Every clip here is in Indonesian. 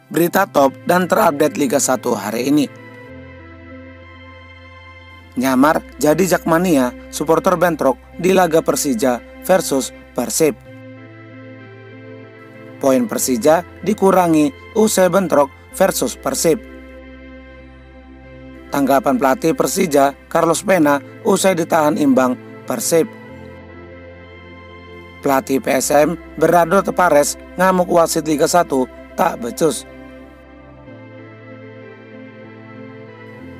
berita top dan terupdate Liga 1 hari ini. Nyamar jadi Jakmania supporter bentrok di laga Persija versus Persib. Poin Persija dikurangi usai bentrok versus Persib. Tanggapan pelatih Persija Carlos Pena usai ditahan imbang Persib. Pelatih PSM Bernardo Tavares ngamuk wasit Liga 1 tak becus.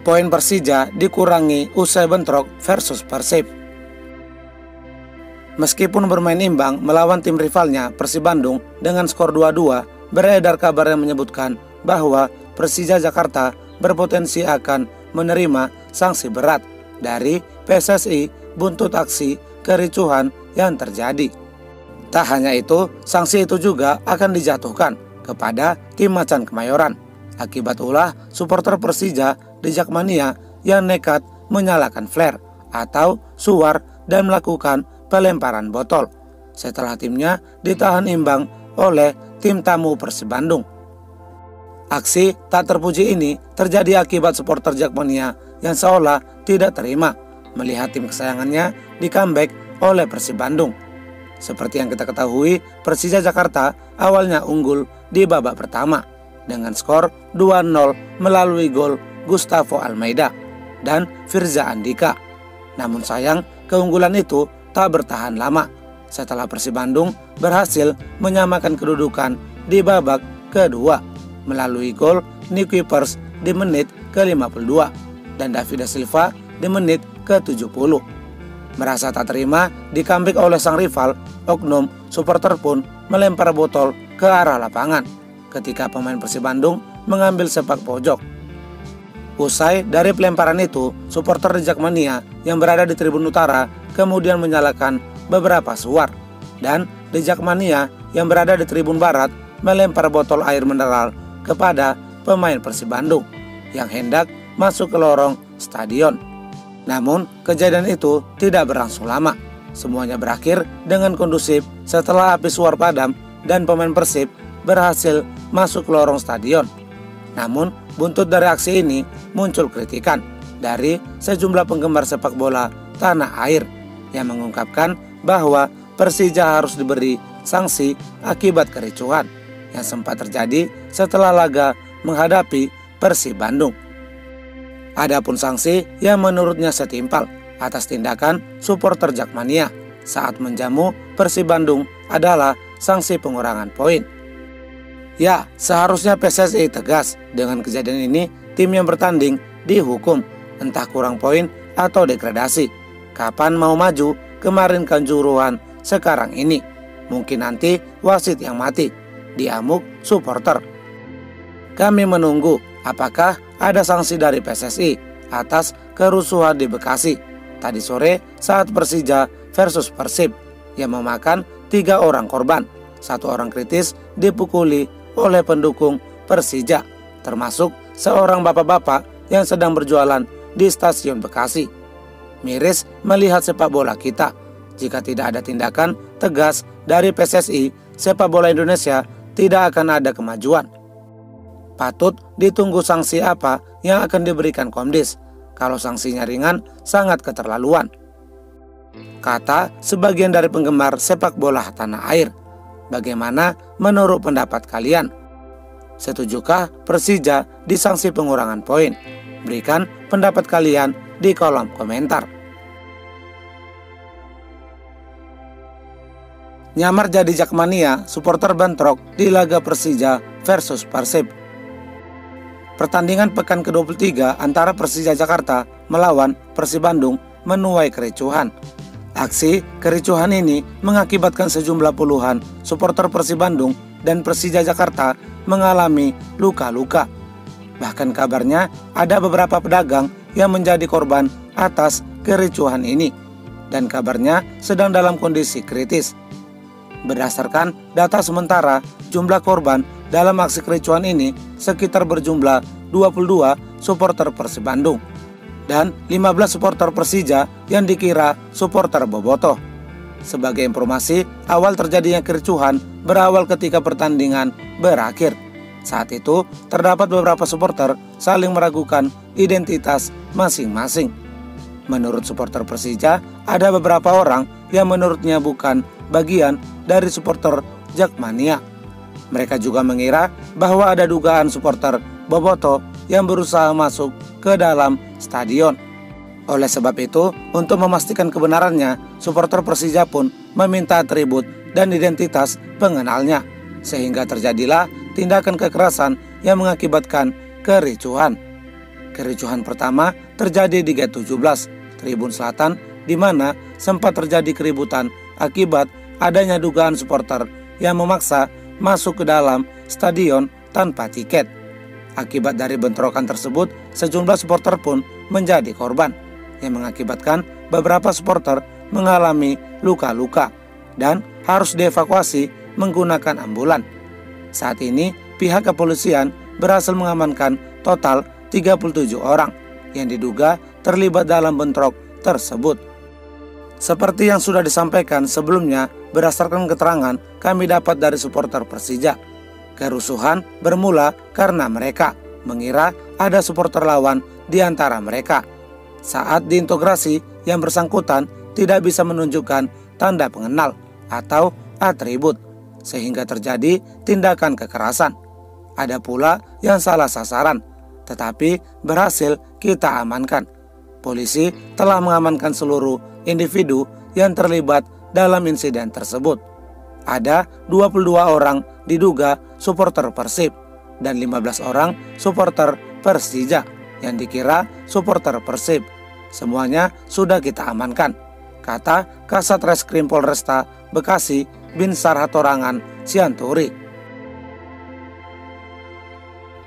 Poin Persija dikurangi usai bentrok versus Persib. Meskipun bermain imbang melawan tim rivalnya Persib Bandung dengan skor 2-2, beredar kabar yang menyebutkan bahwa Persija Jakarta berpotensi akan menerima sanksi berat dari PSSI buntut aksi kericuhan yang terjadi. Tak hanya itu, sanksi itu juga akan dijatuhkan kepada tim Macan Kemayoran akibat ulah supporter Persija di Jakmania yang nekat menyalakan flare atau suar dan melakukan pelemparan botol setelah timnya ditahan imbang oleh tim tamu Persib Bandung. Aksi tak terpuji ini terjadi akibat supporter Jakmania yang seolah tidak terima melihat tim kesayangannya di comeback oleh Persib Bandung. Seperti yang kita ketahui, Persija Jakarta awalnya unggul di babak pertama dengan skor 2-0 melalui gol Gustavo Almeida dan Firza Andika. Namun sayang, keunggulan itu tak bertahan lama setelah Persib Bandung berhasil menyamakan kedudukan di babak kedua melalui gol Nicky Pers di menit ke-52 dan David da Silva di menit ke-70. Merasa tak terima di comeback oleh sang rival, oknum supporter pun melempar botol ke arah lapangan ketika pemain Persib Bandung mengambil sepak pojok. Usai dari pelemparan itu, supporter di Jakmania yang berada di tribun utara kemudian menyalakan beberapa suar, dan di Jakmania yang berada di tribun barat melempar botol air mineral kepada pemain Persib Bandung yang hendak masuk ke lorong stadion. Namun kejadian itu tidak berlangsung lama. Semuanya berakhir dengan kondusif setelah api suar padam dan pemain Persib berhasil masuk ke lorong stadion. Namun buntut dari aksi ini muncul kritikan dari sejumlah penggemar sepak bola tanah air yang mengungkapkan bahwa Persija harus diberi sanksi akibat kericuhan yang sempat terjadi setelah laga menghadapi Persib Bandung. Adapun sanksi yang menurutnya setimpal atas tindakan supporter Jakmania saat menjamu Persib Bandung adalah sanksi pengurangan poin. Ya, seharusnya PSSI tegas dengan kejadian ini. Tim yang bertanding dihukum, entah kurang poin atau degradasi. Kapan mau maju? Kemarin Kanjuruhan, sekarang ini mungkin nanti wasit yang mati, diamuk supporter. Kami menunggu apakah ada sanksi dari PSSI atas kerusuhan di Bekasi tadi sore saat Persija versus Persib yang memakan 3 orang korban. 1 orang kritis dipukuli oleh pendukung Persija, termasuk seorang bapak-bapak yang sedang berjualan di stasiun Bekasi. Miris melihat sepak bola kita. Jika tidak ada tindakan tegas dari PSSI, sepak bola Indonesia tidak akan ada kemajuan. Patut ditunggu sanksi apa yang akan diberikan Komdis. Kalau sanksinya ringan, sangat keterlaluan, kata sebagian dari penggemar sepak bola tanah air. Bagaimana menurut pendapat kalian? Setujukah Persija disanksi pengurangan poin? Berikan pendapat kalian di kolom komentar. Nyamar jadi Jakmania supporter bentrok di laga Persija versus Persib. Pertandingan pekan ke-23 antara Persija Jakarta melawan Persib Bandung menuai kericuhan. Aksi kericuhan ini mengakibatkan sejumlah puluhan supporter Persib Bandung dan Persija Jakarta mengalami luka-luka. Bahkan kabarnya ada beberapa pedagang yang menjadi korban atas kericuhan ini dan kabarnya sedang dalam kondisi kritis. Berdasarkan data sementara, jumlah korban dalam aksi kericuhan ini sekitar berjumlah 22 supporter Persib Bandung dan 15 supporter Persija yang dikira supporter Bobotoh. Sebagai informasi, awal terjadinya kericuhan berawal ketika pertandingan berakhir. Saat itu, terdapat beberapa supporter saling meragukan identitas masing-masing. Menurut supporter Persija, ada beberapa orang yang menurutnya bukan bagian dari supporter Jakmania. Mereka juga mengira bahwa ada dugaan supporter Boboto yang berusaha masuk ke dalam stadion. Oleh sebab itu, untuk memastikan kebenarannya, supporter Persija pun meminta atribut dan identitas pengenalnya, sehingga terjadilah tindakan kekerasan yang mengakibatkan kericuhan. Kericuhan pertama terjadi di Gate 17, Tribun Selatan, di mana sempat terjadi keributan akibat adanya dugaan supporter yang memaksa masuk ke dalam stadion tanpa tiket. Akibat dari bentrokan tersebut, sejumlah supporter pun menjadi korban, yang mengakibatkan beberapa supporter mengalami luka-luka dan harus dievakuasi menggunakan ambulan. Saat ini, pihak kepolisian berhasil mengamankan total 37 orang yang diduga terlibat dalam bentrok tersebut. Seperti yang sudah disampaikan sebelumnya, berdasarkan keterangan kami dapat dari supporter Persija, kerusuhan bermula karena mereka mengira ada supporter lawan di antara mereka. Saat diintegrasi, yang bersangkutan tidak bisa menunjukkan tanda pengenal atau atribut, sehingga terjadi tindakan kekerasan. Ada pula yang salah sasaran, tetapi berhasil kita amankan. Polisi telah mengamankan seluruh individu yang terlibat dalam insiden tersebut. Ada 22 orang diduga supporter Persib dan 15 orang supporter Persija yang dikira supporter Persib. Semuanya sudah kita amankan, kata Kasat Reskrim Polresta Bekasi Binsar Hatorangan Sianturi.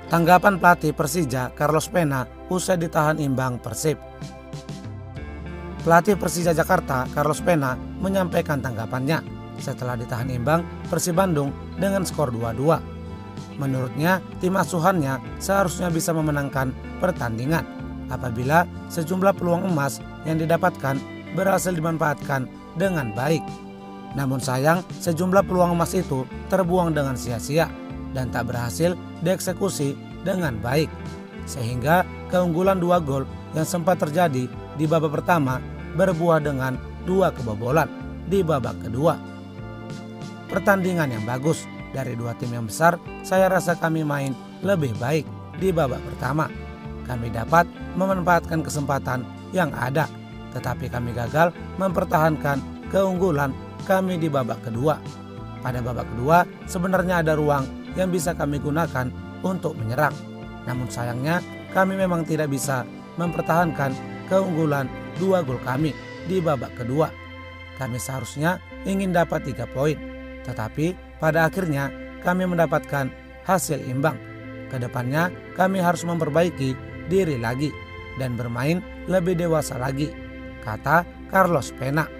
Tanggapan pelatih Persija Carlos Pena usai ditahan imbang Persib. Pelatih Persija Jakarta Carlos Pena menyampaikan tanggapannya setelah ditahan imbang Persib Bandung dengan skor 2-2. Menurutnya, tim asuhannya seharusnya bisa memenangkan pertandingan apabila sejumlah peluang emas yang didapatkan berhasil dimanfaatkan dengan baik. Namun sayang, sejumlah peluang emas itu terbuang dengan sia-sia dan tak berhasil dieksekusi dengan baik, sehingga keunggulan 2 gol yang sempat terjadi di babak pertama berbuah dengan 2 kebobolan di babak kedua. Pertandingan yang bagus dari 2 tim yang besar, saya rasa kami main lebih baik di babak pertama. Kami dapat memanfaatkan kesempatan yang ada, tetapi kami gagal mempertahankan keunggulan kami di babak kedua. Pada babak kedua sebenarnya ada ruang yang bisa kami gunakan untuk menyerang. Namun sayangnya kami memang tidak bisa mempertahankan keunggulan 2 gol kami di babak kedua. Kami seharusnya ingin dapat 3 poin, tetapi pada akhirnya kami mendapatkan hasil imbang. Kedepannya kami harus memperbaiki diri lagi dan bermain lebih dewasa lagi, kata Carlos Pena.